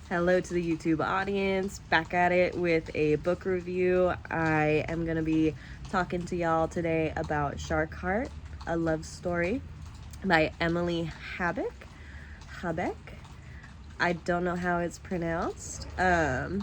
Hello to the YouTube audience, back at it with a book review. I am going to be talking to y'all today about Shark Heart, a love story by Emily Habeck. Habeck? I don't know how it's pronounced. I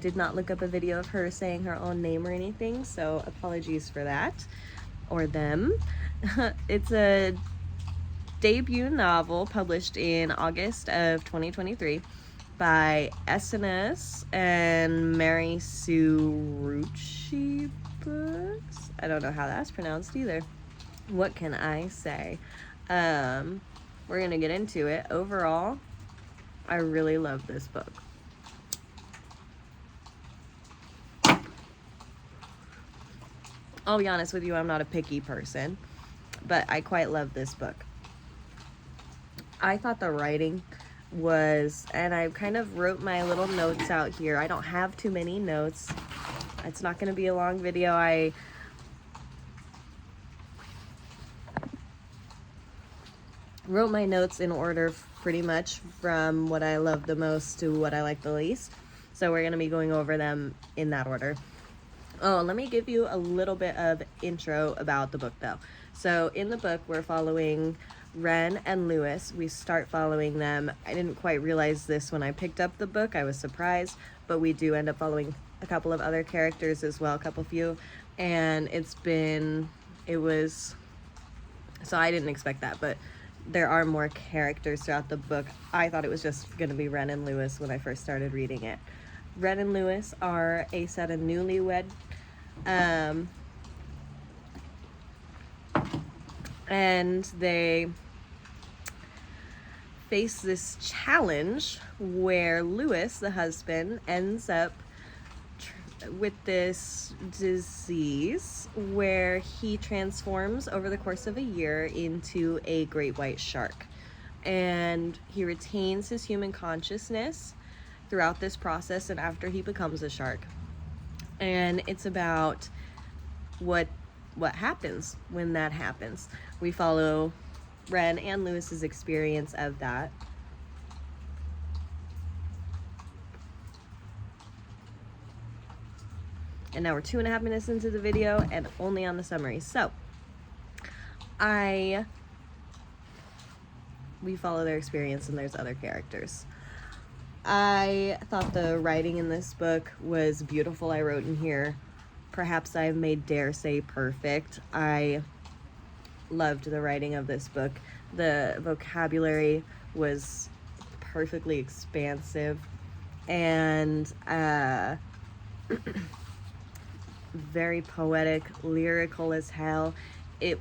did not look up a video of her saying her own name or anything, so apologies for that, or them. It's a debut novel published in August of 2023 by SNS and Mary Sue Rucci Books. I don't know how that's pronounced either. What can I say? We're gonna get into it. Overall, I really love this book. I'll be honest with you, I'm not a picky person, but I quite love this book. I thought the writing was, and I kind of wrote my little notes out here. I don't have too many notes. It's not going to be a long video. I wrote my notes in order pretty much from what I love the most to what I like the least. So we're going to be going over them in that order. Oh, let me give you a little bit of intro about the book though. So in the book, we're following Ren and Lewis. We start following them. I didn't quite realize this when I picked up the book. I was surprised, but we do end up following a couple of other characters as well, a few. And so I didn't expect that, but there are more characters throughout the book. I thought it was just going to be Ren and Lewis when I first started reading it. Ren and Lewis are a set of newlywed and they face this challenge where Lewis, the husband, ends up with this disease where he transforms over the course of a year into a great white shark, and he retains his human consciousness throughout this process and after he becomes a shark. And it's about what happens when that happens. We follow Ren and Lewis's experience of that. And now we're 2.5 minutes into the video and only on the summary. So we follow their experience and there's other characters. I thought the writing in this book was beautiful. I wrote in here, perhaps I may dare say perfect. I loved the writing of this book. The vocabulary was perfectly expansive and very poetic, lyrical as hell. It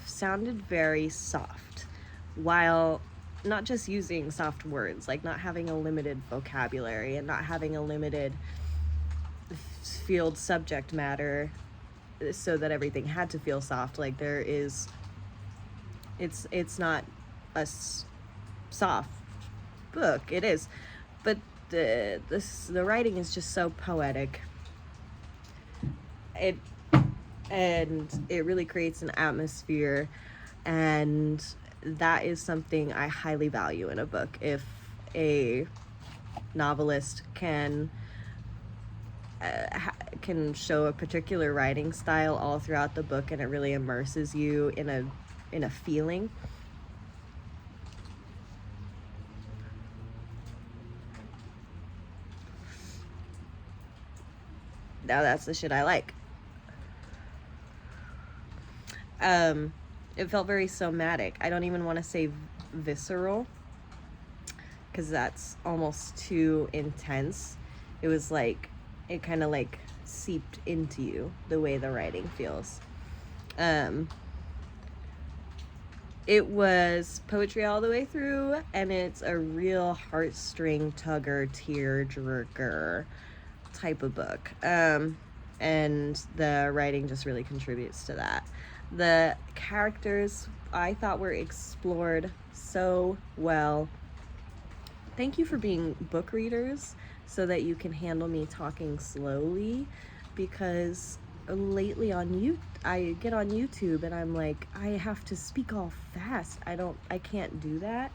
sounded very soft, while not just using soft words, like not having a limited vocabulary and not having a limited field subject matter so that everything had to feel soft. Like it's not a soft book. It is, but the writing is just so poetic. It really creates an atmosphere, and that is something I highly value in a book. If a novelist can show a particular writing style all throughout the book and it really immerses you in a feeling. Now that's the shit I like. It felt very somatic. I don't even want to say visceral, because that's almost too intense. It was like, it kind of like seeped into you, the way the writing feels. It was poetry all the way through, and it's a real heartstring tugger, tear jerker type of book. And the writing just really contributes to that. The characters I thought were explored so well. Thank you for being book readers so that you can handle me talking slowly, because lately I get on YouTube and I'm like, I have to speak all fast. I can't do that.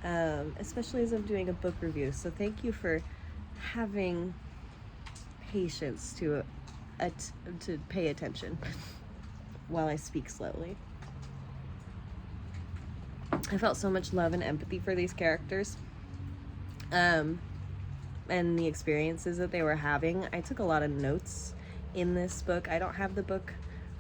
especially as I'm doing a book review. So thank you for having patience to pay attention while I speak slowly. I felt so much love and empathy for these characters, and the experiences that they were having. I took a lot of notes in this book. I don't have the book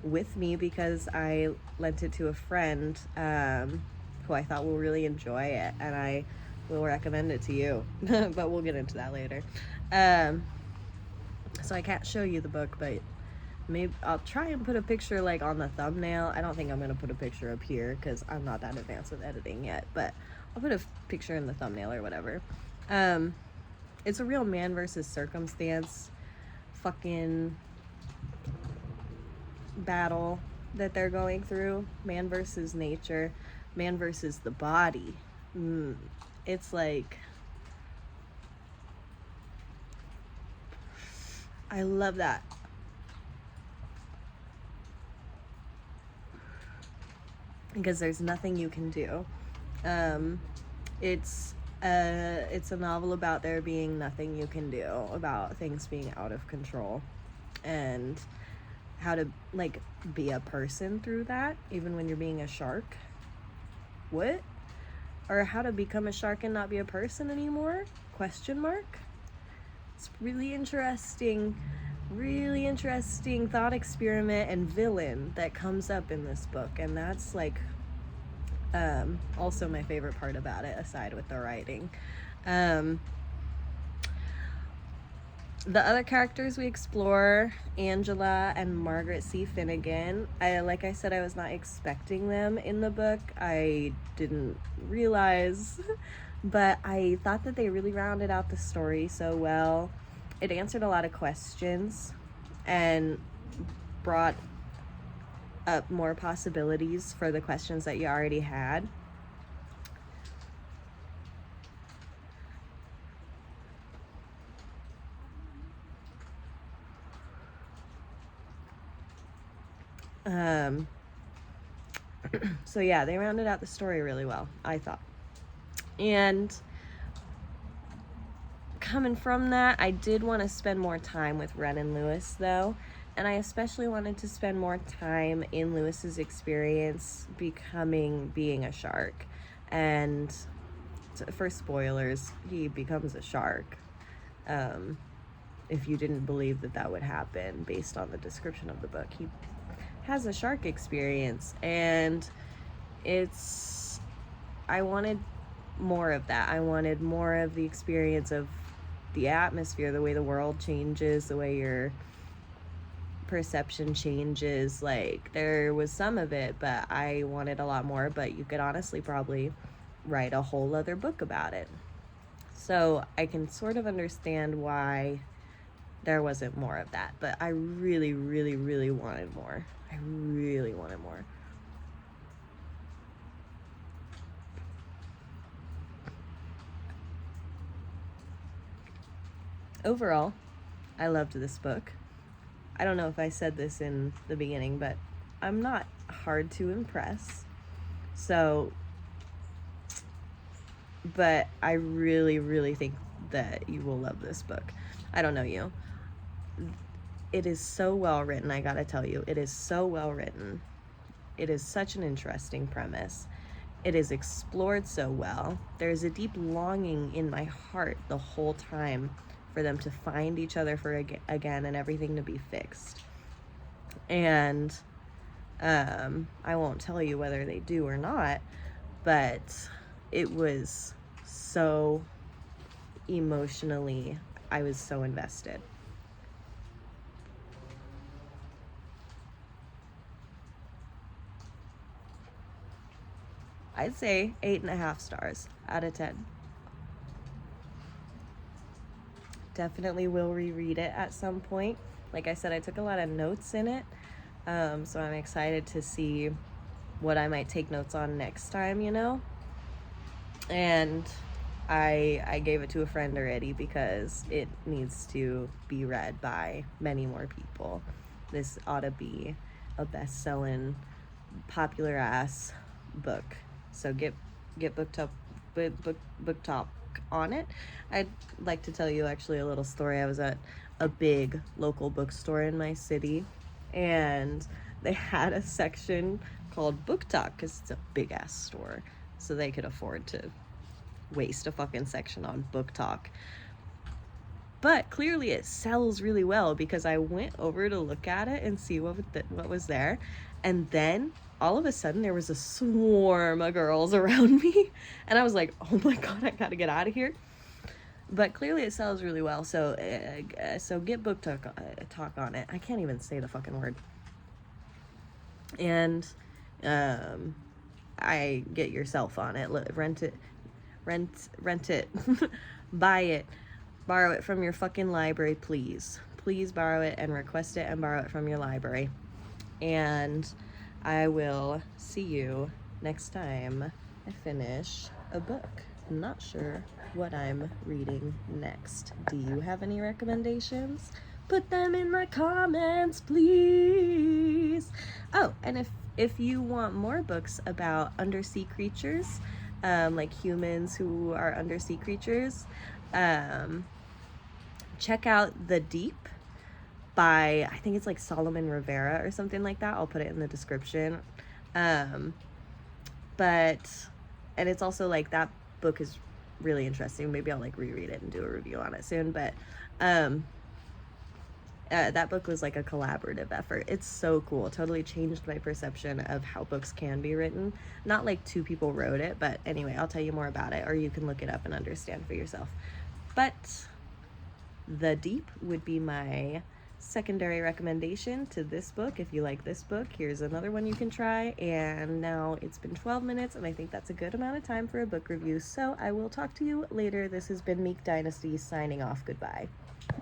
with me because I lent it to a friend who I thought will really enjoy it, and I will recommend it to you. But we'll get into that later. So I can't show you the book, but maybe I'll try and put a picture like on the thumbnail. I don't think I'm gonna put a picture up here because I'm not that advanced with editing yet, but I'll put a picture in the thumbnail or whatever. It's a real man versus circumstance fucking battle that they're going through. Man versus nature, man versus the body. It's like, I love that. Because there's nothing you can do. It's a novel about there being nothing you can do, about things being out of control, and how to like be a person through that, even when you're being a shark. What? Or how to become a shark and not be a person anymore? Question mark. It's really interesting thought experiment and villain that comes up in this book, and that's like also my favorite part about it, aside with the writing. The other characters we explore, Angela and Margaret C. Finnegan. Like I said, I was not expecting them in the book. I didn't realize, but I thought that they really rounded out the story so well. It answered a lot of questions and brought up more possibilities for the questions that you already had. So yeah, they rounded out the story really well, I thought. And coming from that, I did want to spend more time with Ren and Lewis, though. And I especially wanted to spend more time in Lewis's experience being a shark. And for spoilers, he becomes a shark. If you didn't believe that would happen based on the description of the book, he has a shark experience, and I wanted more of that. I wanted more of the experience of the atmosphere, the way the world changes, the way your perception changes. Like, there was some of it, but I wanted a lot more. But you could honestly probably write a whole other book about it. So I can sort of understand why there wasn't more of that, but I really, really, really wanted more. I really wanted more. Overall, I loved this book. I don't know if I said this in the beginning, but I'm not hard to impress. But I really, really think that you will love this book. I don't know you. It is so well written, I gotta tell you. It is so well written. It is such an interesting premise. It is explored so well. There's a deep longing in my heart the whole time for them to find each other again and everything to be fixed. And I won't tell you whether they do or not, but it was so emotionally, I was so invested. I'd say 8.5 stars out of 10. Definitely will reread it at some point. Like I said, I took a lot of notes in it, so I'm excited to see what I might take notes on next time, you know? And I gave it to a friend already because it needs to be read by many more people. This ought to be a best-selling, popular-ass book. So get booked up book talk on it. I'd like to tell you actually a little story. I was at a big local bookstore in my city, and they had a section called Book Talk because it's a big ass store, so they could afford to waste a fucking section on Book Talk. But clearly it sells really well because I went over to look at it and see what was there, and then all of a sudden there was a swarm of girls around me, and I was like, oh my god, I gotta get out of here. But clearly it sells really well, so get Book Talk on it. I can't even say the fucking word. And I get yourself on it. Rent it, buy it, borrow it from your fucking library, please. Please borrow it and request it and borrow it from your library. And I will see you next time I finish a book. I'm not sure what I'm reading next. Do you have any recommendations? Put them in the comments, please. Oh, and if you want more books about undersea creatures, like humans who are undersea creatures, check out The Deep by, I think it's like Solomon Rivera or something like that. I'll put it in the description. And it's also like, that book is really interesting. Maybe I'll like reread it and do a review on it soon. But that book was like a collaborative effort. It's so cool. It totally changed my perception of how books can be written. Not like two people wrote it, but anyway, I'll tell you more about it, or you can look it up and understand for yourself. But The Deep would be my secondary recommendation to this book. If you like this book, here's another one you can try. And now it's been 12 minutes, and I think that's a good amount of time for a book review, so I will talk to you later. This has been Meek Dynasty signing off. Goodbye.